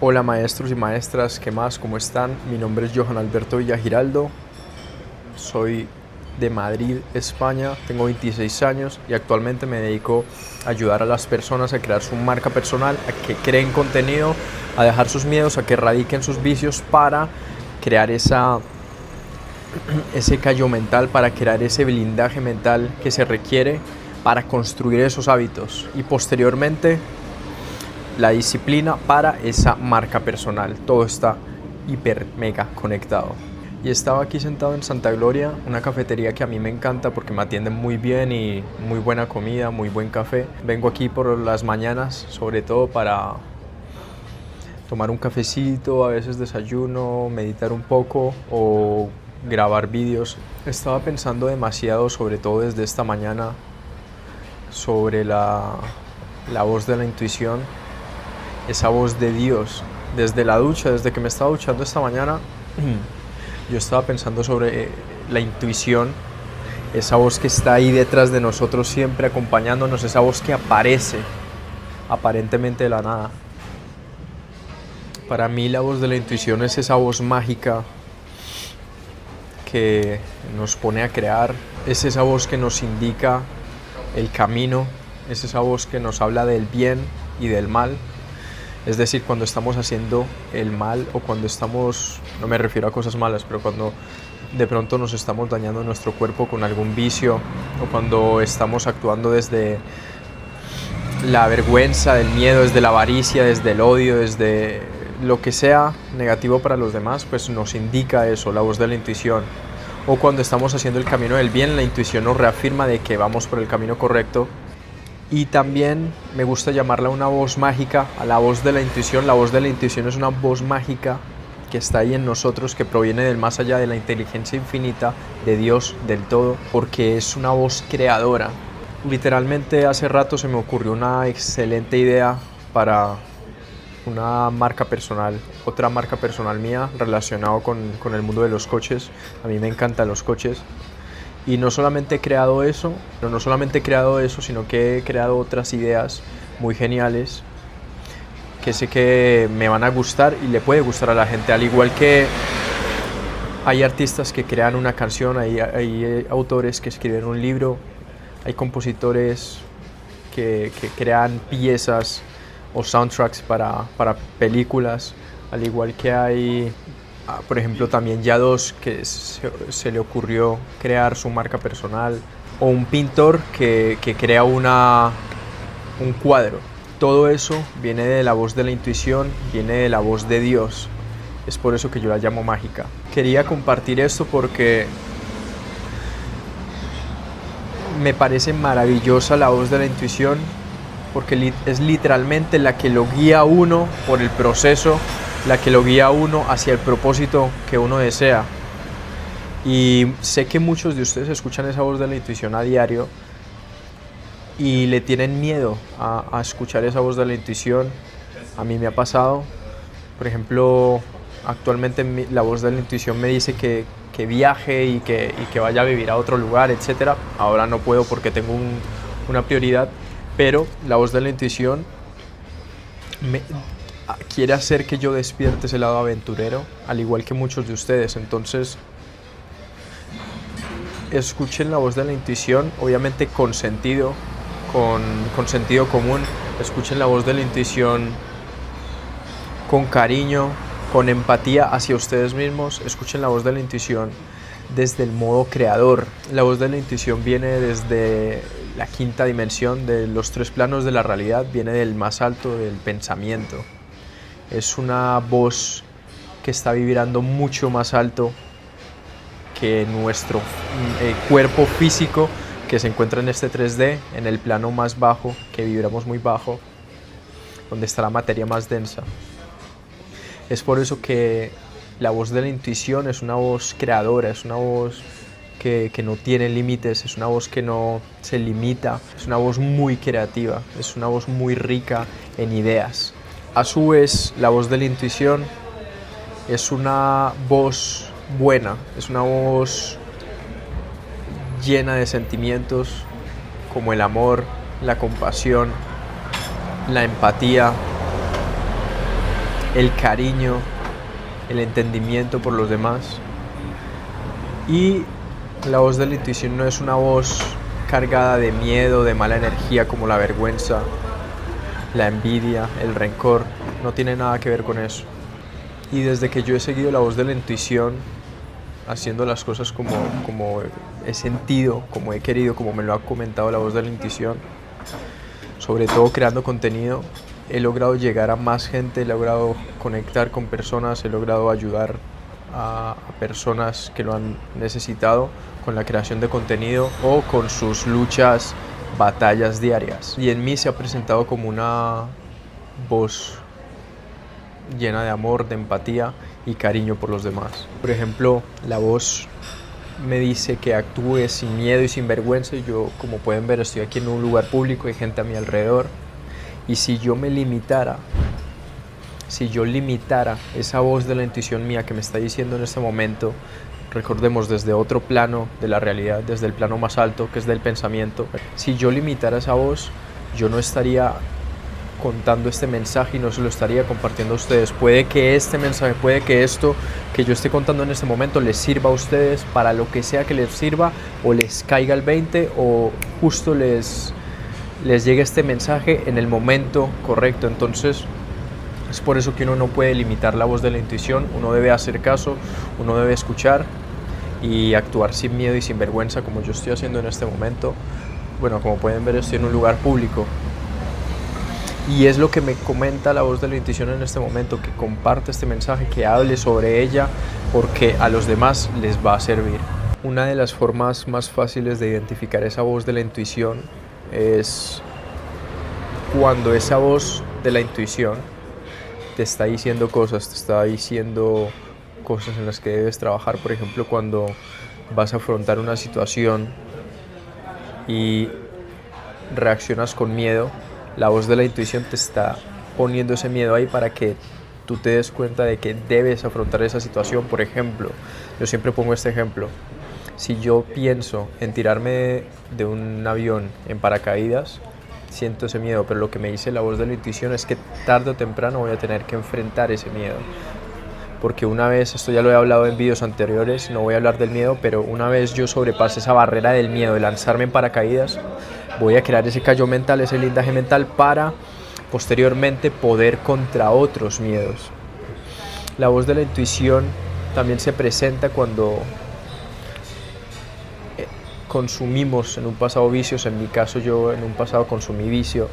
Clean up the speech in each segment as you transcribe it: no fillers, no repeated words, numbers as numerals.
Hola maestros y maestras, ¿qué más? ¿Cómo están? Mi nombre es Johan Alberto Villagiraldo, soy de Madrid, España, tengo 26 años y actualmente me dedico a ayudar a las personas a crear su marca personal, a que creen contenido, a dejar sus miedos, a que erradiquen sus vicios para crear ese callo mental, para crear ese blindaje mental que se requiere para construir esos hábitos y posteriormente la disciplina para esa marca personal. Todo está hiper mega conectado. Y estaba aquí sentado en Santa Gloria, una cafetería que a mí me encanta porque me atienden muy bien y muy buena comida, muy buen café. Vengo aquí por las mañanas, sobre todo para tomar un cafecito, a veces desayuno, meditar un poco o grabar vídeos. Estaba pensando demasiado, sobre todo desde esta mañana, sobre la voz de la intuición, esa voz de Dios. Desde la ducha, desde que me estaba duchando esta mañana, yo estaba pensando sobre la intuición, esa voz que está ahí detrás de nosotros siempre acompañándonos, esa voz que aparece aparentemente de la nada. Para mí la voz de la intuición es esa voz mágica que nos pone a crear, es esa voz que nos indica el camino, es esa voz que nos habla del bien y del mal. Es decir, cuando estamos haciendo el mal o cuando estamos, no me refiero a cosas malas, pero cuando de pronto nos estamos dañando nuestro cuerpo con algún vicio o cuando estamos actuando desde la vergüenza, del miedo, desde la avaricia, desde el odio, desde lo que sea negativo para los demás, pues nos indica eso, la voz de la intuición. O cuando estamos haciendo el camino del bien, la intuición nos reafirma de que vamos por el camino correcto. Y también me gusta llamarla una voz mágica, a la voz de la intuición. La voz de la intuición es una voz mágica que está ahí en nosotros, que proviene del más allá, de la inteligencia infinita, de Dios, del todo, porque es una voz creadora. Literalmente hace rato se me ocurrió una excelente idea para una marca personal, otra marca personal mía relacionado con el mundo de los coches. A mí me encantan los coches. Y no solamente he creado eso, sino que he creado otras ideas muy geniales que sé que me van a gustar y le puede gustar a la gente. Al igual que hay artistas que crean una canción, hay autores que escriben un libro, hay compositores que crean piezas o soundtracks para películas, al igual que hay por ejemplo, también Yados, que se le ocurrió crear su marca personal, o un pintor que crea un cuadro. Todo eso viene de la voz de la intuición, viene de la voz de Dios. Es por eso que yo la llamo mágica. Quería compartir esto porque me parece maravillosa la voz de la intuición, porque es literalmente la que lo guía a uno por el proceso, la que lo guía a uno hacia el propósito que uno desea. Y sé que muchos de ustedes escuchan esa voz de la intuición a diario y le tienen miedo a escuchar esa voz de la intuición. A mí me ha pasado, por ejemplo, actualmente la voz de la intuición me dice que viaje y que vaya a vivir a otro lugar, etc. Ahora no puedo porque tengo una prioridad, pero la voz de la intuición quiere hacer que yo despierte ese lado aventurero, al igual que muchos de ustedes. Entonces, escuchen la voz de la intuición, obviamente con sentido, con sentido común. Escuchen la voz de la intuición con cariño, con empatía hacia ustedes mismos. Escuchen la voz de la intuición desde el modo creador. La voz de la intuición viene desde la quinta dimensión, de los tres planos de la realidad, viene del más alto, del pensamiento. Es una voz que está vibrando mucho más alto que nuestro cuerpo físico, que se encuentra en este 3D, en el plano más bajo, que vibramos muy bajo, donde está la materia más densa. Es por eso que la voz de la intuición es una voz creadora, es una voz que no tiene límites, es una voz que no se limita, es una voz muy creativa, es una voz muy rica en ideas. A su vez, la voz de la intuición es una voz buena, es una voz llena de sentimientos como el amor, la compasión, la empatía, el cariño, el entendimiento por los demás. Y la voz de la intuición no es una voz cargada de miedo, de mala energía como la vergüenza, la envidia, el rencor. No tiene nada que ver con eso. Y desde que yo he seguido la voz de la intuición, haciendo las cosas como he sentido, como he querido, como me lo ha comentado la voz de la intuición, sobre todo creando contenido, he logrado llegar a más gente, he logrado conectar con personas, he logrado ayudar a personas que lo han necesitado con la creación de contenido o con sus luchas, batallas diarias. Y en mí se ha presentado como una voz llena de amor, de empatía y cariño por los demás. Por ejemplo, la voz me dice que actúe sin miedo y sin vergüenza. Yo, como pueden ver, estoy aquí en un lugar público, hay gente a mi alrededor. Y si yo me limitara, si yo limitara esa voz de la intuición mía que me está diciendo en este momento, recordemos desde otro plano de la realidad, desde el plano más alto que es del pensamiento, si yo limitara esa voz, yo no estaría contando este mensaje y no se lo estaría compartiendo a ustedes. Puede que este mensaje, puede que esto que yo esté contando en este momento les sirva a ustedes para lo que sea que les sirva, o les caiga el 20, o justo les llegue este mensaje en el momento correcto. Entonces es por eso que uno no puede limitar la voz de la intuición, uno debe hacer caso, uno debe escuchar y actuar sin miedo y sin vergüenza, como yo estoy haciendo en este momento. Bueno, como pueden ver, estoy en un lugar público y es lo que me comenta la voz de la intuición en este momento, que comparte este mensaje, que hable sobre ella, porque a los demás les va a servir. Una de las formas más fáciles de identificar esa voz de la intuición es cuando esa voz de la intuición te está diciendo cosas, te está diciendo cosas en las que debes trabajar. Por ejemplo, cuando vas a afrontar una situación y reaccionas con miedo, la voz de la intuición te está poniendo ese miedo ahí para que tú te des cuenta de que debes afrontar esa situación. Por ejemplo, yo siempre pongo este ejemplo: si yo pienso en tirarme de un avión en paracaídas, siento ese miedo, pero lo que me dice la voz de la intuición es que tarde o temprano voy a tener que enfrentar ese miedo. Porque una vez, esto ya lo he hablado en vídeos anteriores, no voy a hablar del miedo, pero una vez yo sobrepase esa barrera del miedo de lanzarme en paracaídas, voy a crear ese callo mental, ese blindaje mental para posteriormente poder contra otros miedos. La voz de la intuición también se presenta cuando consumimos en un pasado vicios. En mi caso, yo en un pasado consumí vicio.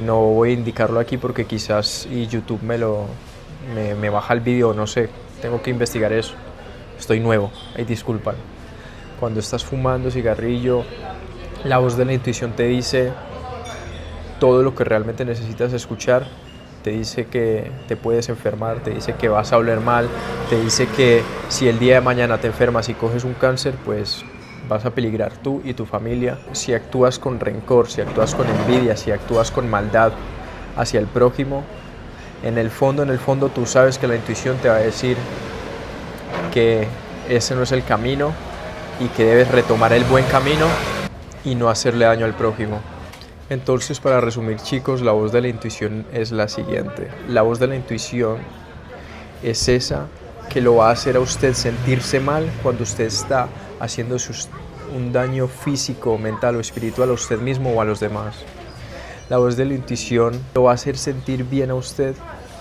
No voy a indicarlo aquí porque quizás y YouTube me baja el vídeo, no sé, tengo que investigar eso. Estoy nuevo, ahí disculpan. Cuando estás fumando cigarrillo, la voz de la intuición te dice todo lo que realmente necesitas escuchar. Te dice que te puedes enfermar, te dice que vas a oler mal, te dice que si el día de mañana te enfermas y coges un cáncer, pues vas a peligrar tú y tu familia. Si actúas con rencor, si actúas con envidia, si actúas con maldad hacia el prójimo, en el fondo tú sabes que la intuición te va a decir que ese no es el camino y que debes retomar el buen camino y no hacerle daño al prójimo. Entonces, para resumir, chicos, la voz de la intuición es la siguiente. La voz de la intuición es esa que lo va a hacer a usted sentirse mal cuando usted está haciendo un daño físico, mental o espiritual a usted mismo o a los demás. La voz de la intuición lo va a hacer sentir bien a usted,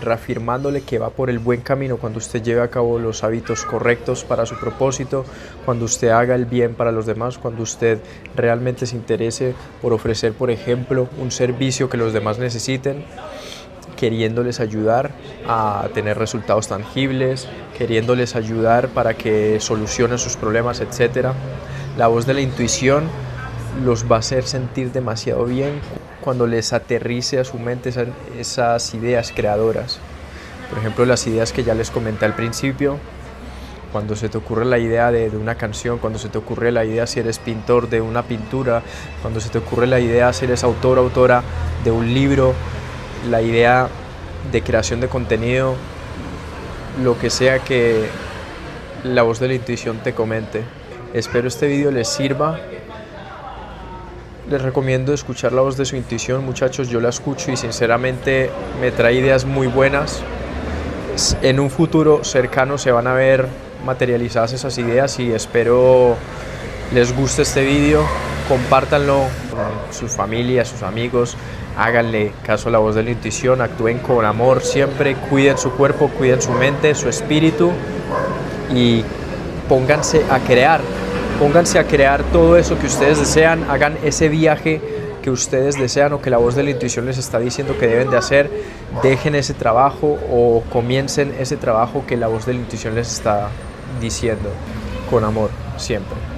reafirmándole que va por el buen camino cuando usted lleve a cabo los hábitos correctos para su propósito, cuando usted haga el bien para los demás, cuando usted realmente se interese por ofrecer, por ejemplo, un servicio que los demás necesiten, queriéndoles ayudar a tener resultados tangibles, queriéndoles ayudar para que solucionen sus problemas, etc. La voz de la intuición los va a hacer sentir demasiado bien cuando les aterrice a su mente esas ideas creadoras. Por ejemplo, las ideas que ya les comenté al principio, cuando se te ocurre la idea de una canción, cuando se te ocurre la idea si eres pintor de una pintura, cuando se te ocurre la idea si eres autor o autora de un libro, la idea de creación de contenido, lo que sea que la voz de la intuición te comente. Espero este video les sirva. les recomiendo escuchar la voz de su intuición, muchachos. Yo la escucho y sinceramente me trae ideas muy buenas. En un futuro cercano se van a ver materializadas esas ideas y espero les guste este vídeo. Compártanlo con sus familias, sus amigos. Háganle caso a la voz de la intuición, actúen con amor siempre, cuiden su cuerpo, cuiden su mente, su espíritu y pónganse a crear todo eso que ustedes desean, hagan ese viaje que ustedes desean o que la voz de la intuición les está diciendo que deben de hacer, dejen ese trabajo o comiencen ese trabajo que la voz de la intuición les está diciendo, con amor, siempre.